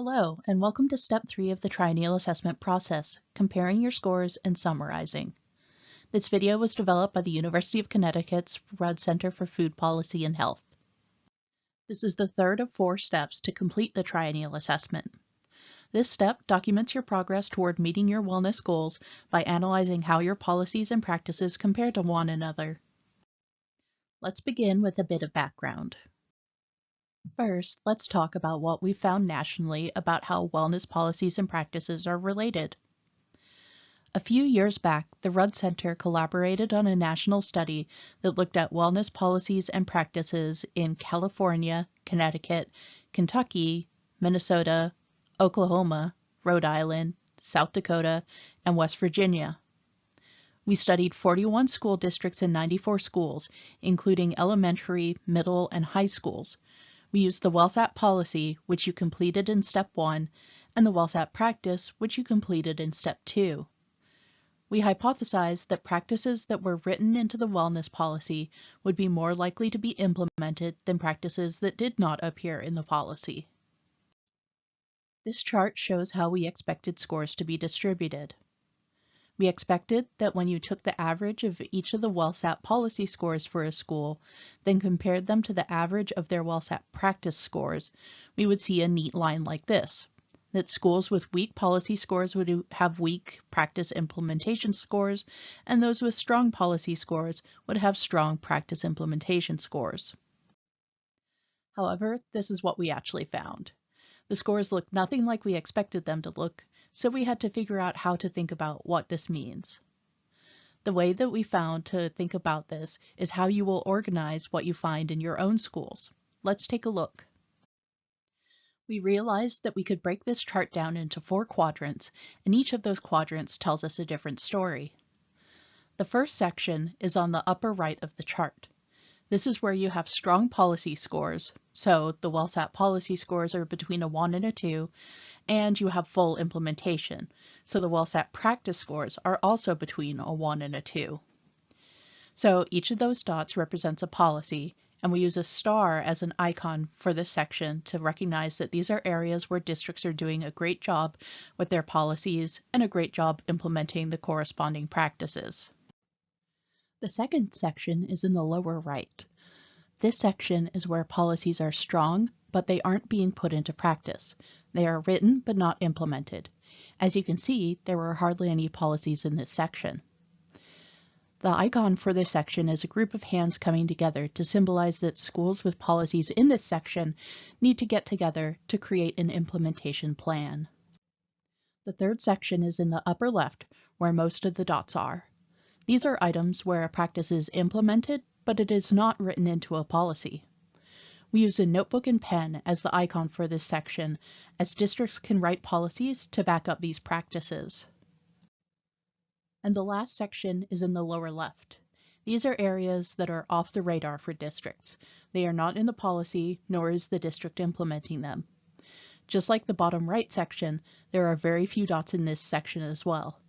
Hello, and welcome to Step 3 of the Triennial Assessment process, comparing your scores and summarizing. This video was developed by the University of Connecticut's Rudd Center for Food Policy and Health. This is the third of 4 steps to complete the Triennial Assessment. This step documents your progress toward meeting your wellness goals by analyzing how your policies and practices compare to one another. Let's begin with a bit of background. First, let's talk about what we've found nationally about how wellness policies and practices are related. A few years back, the Rudd Center collaborated on a national study that looked at wellness policies and practices in California, Connecticut, Kentucky, Minnesota, Oklahoma, Rhode Island, South Dakota, and West Virginia. We studied 41 school districts and 94 schools, including elementary, middle, and high schools. We used the WellSAT policy, which you completed in Step 1, and the WellSAT practice, which you completed in Step 2. We hypothesized that practices that were written into the wellness policy would be more likely to be implemented than practices that did not appear in the policy. This chart shows how we expected scores to be distributed. We expected that when you took the average of each of the WellSAT policy scores for a school, then compared them to the average of their WellSAT practice scores, we would see a neat line like this, that schools with weak policy scores would have weak practice implementation scores, and those with strong policy scores would have strong practice implementation scores. However, this is what we actually found. The scores look nothing like we expected them to look, so we had to figure out how to think about what this means. The way that we found to think about this is how you will organize what you find in your own schools. Let's take a look. We realized that we could break this chart down into 4 quadrants, and each of those quadrants tells us a different story. The first section is on the upper right of the chart. This is where you have strong policy scores, so the WellSAT policy scores are between a 1 and a 2, and you have full implementation, so the WellSAT practice scores are also between a 1 and a 2. So each of those dots represents a policy, and we use a star as an icon for this section to recognize that these are areas where districts are doing a great job with their policies and a great job implementing the corresponding practices. The second section is in the lower right. This section is where policies are strong, but they aren't being put into practice. They are written but not implemented. As you can see, there were hardly any policies in this section. The icon for this section is a group of hands coming together to symbolize that schools with policies in this section need to get together to create an implementation plan. The third section is in the upper left, where most of the dots are. These are items where a practice is implemented, but it is not written into a policy. We use a notebook and pen as the icon for this section, as districts can write policies to back up these practices. And the last section is in the lower left. These are areas that are off the radar for districts. They are not in the policy, nor is the district implementing them. Just like the bottom right section, there are very few dots in this section as well.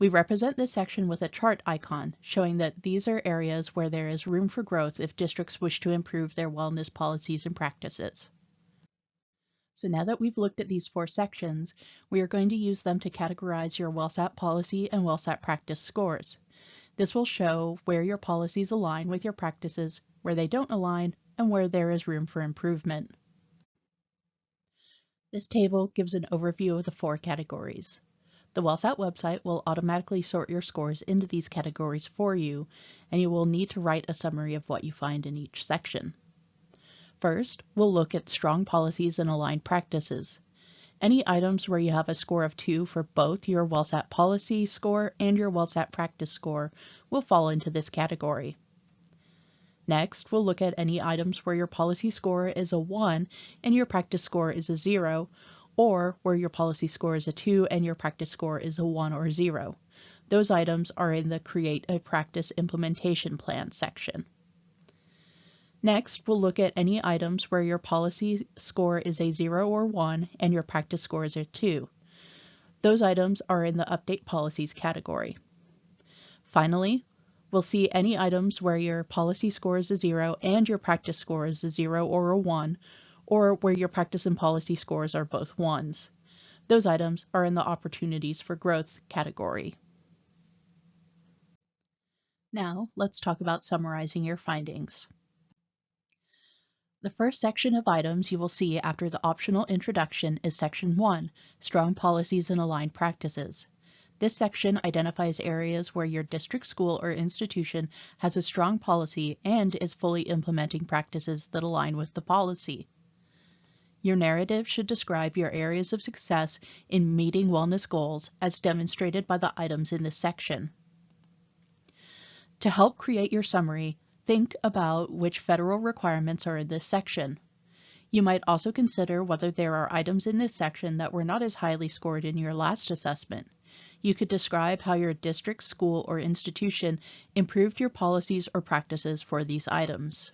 We represent this section with a chart icon, showing that these are areas where there is room for growth if districts wish to improve their wellness policies and practices. So now that we've looked at these 4 sections, we are going to use them to categorize your WellSAT policy and WellSAT practice scores. This will show where your policies align with your practices, where they don't align, and where there is room for improvement. This table gives an overview of the 4 categories. The WellSAT website will automatically sort your scores into these categories for you, and you will need to write a summary of what you find in each section. First, we'll look at strong policies and aligned practices. Any items where you have a score of 2 for both your WellSAT policy score and your WellSAT practice score will fall into this category. Next, we'll look at any items where your policy score is a 1 and your practice score is a 0, or where your policy score is a 2 and your practice score is a 1 or 0. Those items are in the Create a Practice Implementation Plan section. Next, we'll look at any items where your policy score is a 0 or 1 and your practice score is a 2. Those items are in the Update Policies category. Finally, we'll see any items where your policy score is a 0 and your practice score is a 0 or a 1, or where your practice and policy scores are both 1s. Those items are in the Opportunities for Growth category. Now, let's talk about summarizing your findings. The first section of items you will see after the optional introduction is Section 1, Strong Policies and Aligned Practices. This section identifies areas where your district, school, or institution has a strong policy and is fully implementing practices that align with the policy. Your narrative should describe your areas of success in meeting wellness goals as demonstrated by the items in this section. To help create your summary, think about which federal requirements are in this section. You might also consider whether there are items in this section that were not as highly scored in your last assessment. You could describe how your district, school, or institution improved your policies or practices for these items.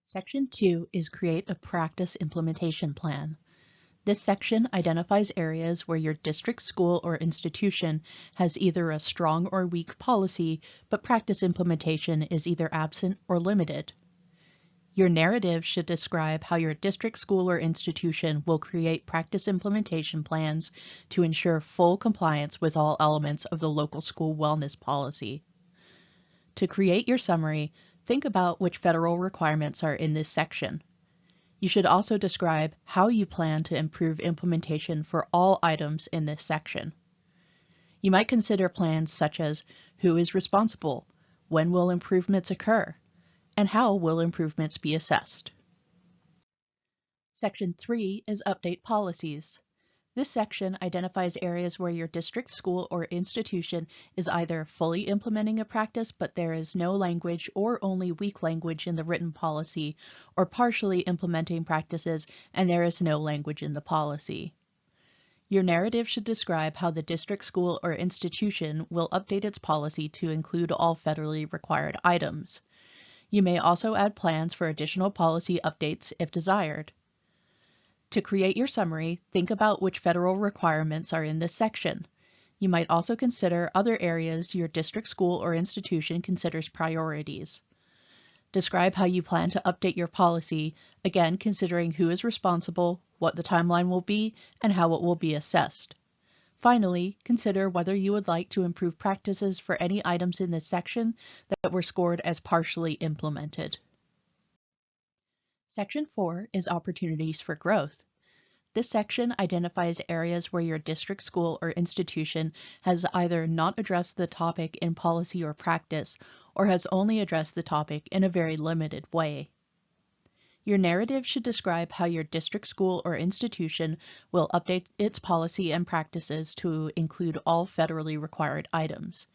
Section 2 is Create a Practice Implementation Plan. This section identifies areas where your district, school, or institution has either a strong or weak policy, but practice implementation is either absent or limited. Your narrative should describe how your district, school, or institution will create practice implementation plans to ensure full compliance with all elements of the local school wellness policy. To create your summary, think about which federal requirements are in this section. You should also describe how you plan to improve implementation for all items in this section. You might consider plans such as who is responsible, when will improvements occur, and how will improvements be assessed. Section 3 is Update Policies. This section identifies areas where your district, school, or institution is either fully implementing a practice but there is no language or only weak language in the written policy, or partially implementing practices and there is no language in the policy. Your narrative should describe how the district, school, or institution will update its policy to include all federally required items. You may also add plans for additional policy updates if desired. To create your summary, think about which federal requirements are in this section. You might also consider other areas your district, school, or institution considers priorities. Describe how you plan to update your policy, again considering who is responsible, what the timeline will be, and how it will be assessed. Finally, consider whether you would like to improve practices for any items in this section that were scored as partially implemented. Section 4 is Opportunities for Growth. This section identifies areas where your district, school, or institution has either not addressed the topic in policy or practice, or has only addressed the topic in a very limited way. Your narrative should describe how your district, school, or institution will update its policy and practices to include all federally required items.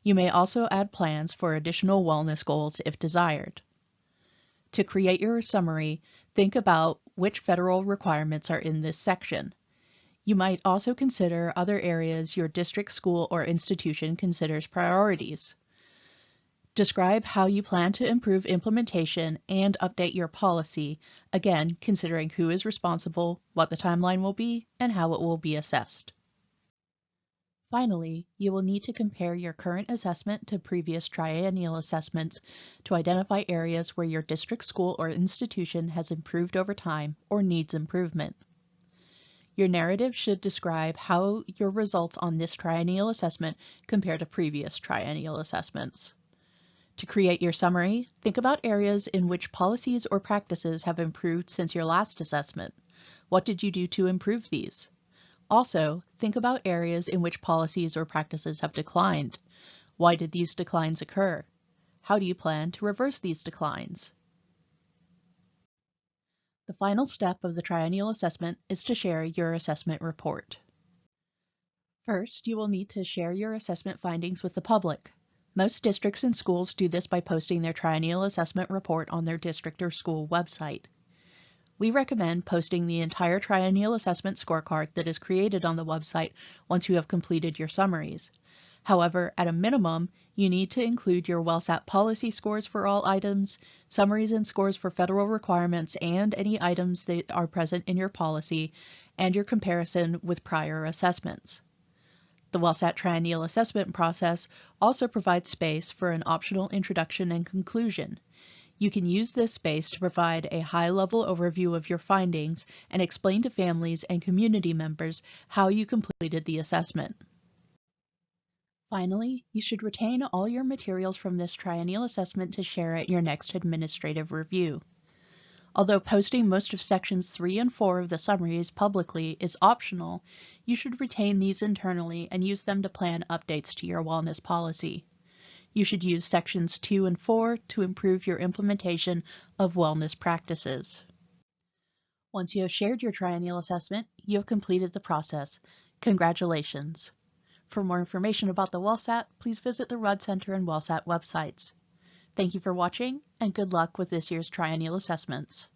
You may also add plans for additional wellness goals if desired. To create your summary, think about which federal requirements are in this section. You might also consider other areas your district, school, or institution considers priorities. Describe how you plan to improve implementation and update your policy, again considering who is responsible, what the timeline will be, and how it will be assessed. Finally, you will need to compare your current assessment to previous triennial assessments to identify areas where your district, school, or institution has improved over time or needs improvement. Your narrative should describe how your results on this triennial assessment compare to previous triennial assessments. To create your summary, think about areas in which policies or practices have improved since your last assessment. What did you do to improve these? Also, think about areas in which policies or practices have declined. Why did these declines occur? How do you plan to reverse these declines? The final step of the triennial assessment is to share your assessment report. First, you will need to share your assessment findings with the public. Most districts and schools do this by posting their triennial assessment report on their district or school website. We recommend posting the entire triennial assessment scorecard that is created on the website once you have completed your summaries. However, at a minimum, you need to include your WellSAT policy scores for all items, summaries and scores for federal requirements and any items that are present in your policy, and your comparison with prior assessments. The WellSAT Triennial Assessment process also provides space for an optional introduction and conclusion. You can use this space to provide a high-level overview of your findings and explain to families and community members how you completed the assessment. Finally, you should retain all your materials from this triennial assessment to share at your next administrative review. Although posting most of sections 3 and 4 of the summaries publicly is optional, you should retain these internally and use them to plan updates to your wellness policy. You should use sections 2 and 4 to improve your implementation of wellness practices. Once you have shared your triennial assessment, you have completed the process. Congratulations! For more information about the WellSAT, please visit the Rudd Center and WellSAT websites. Thank you for watching, and good luck with this year's triennial assessments.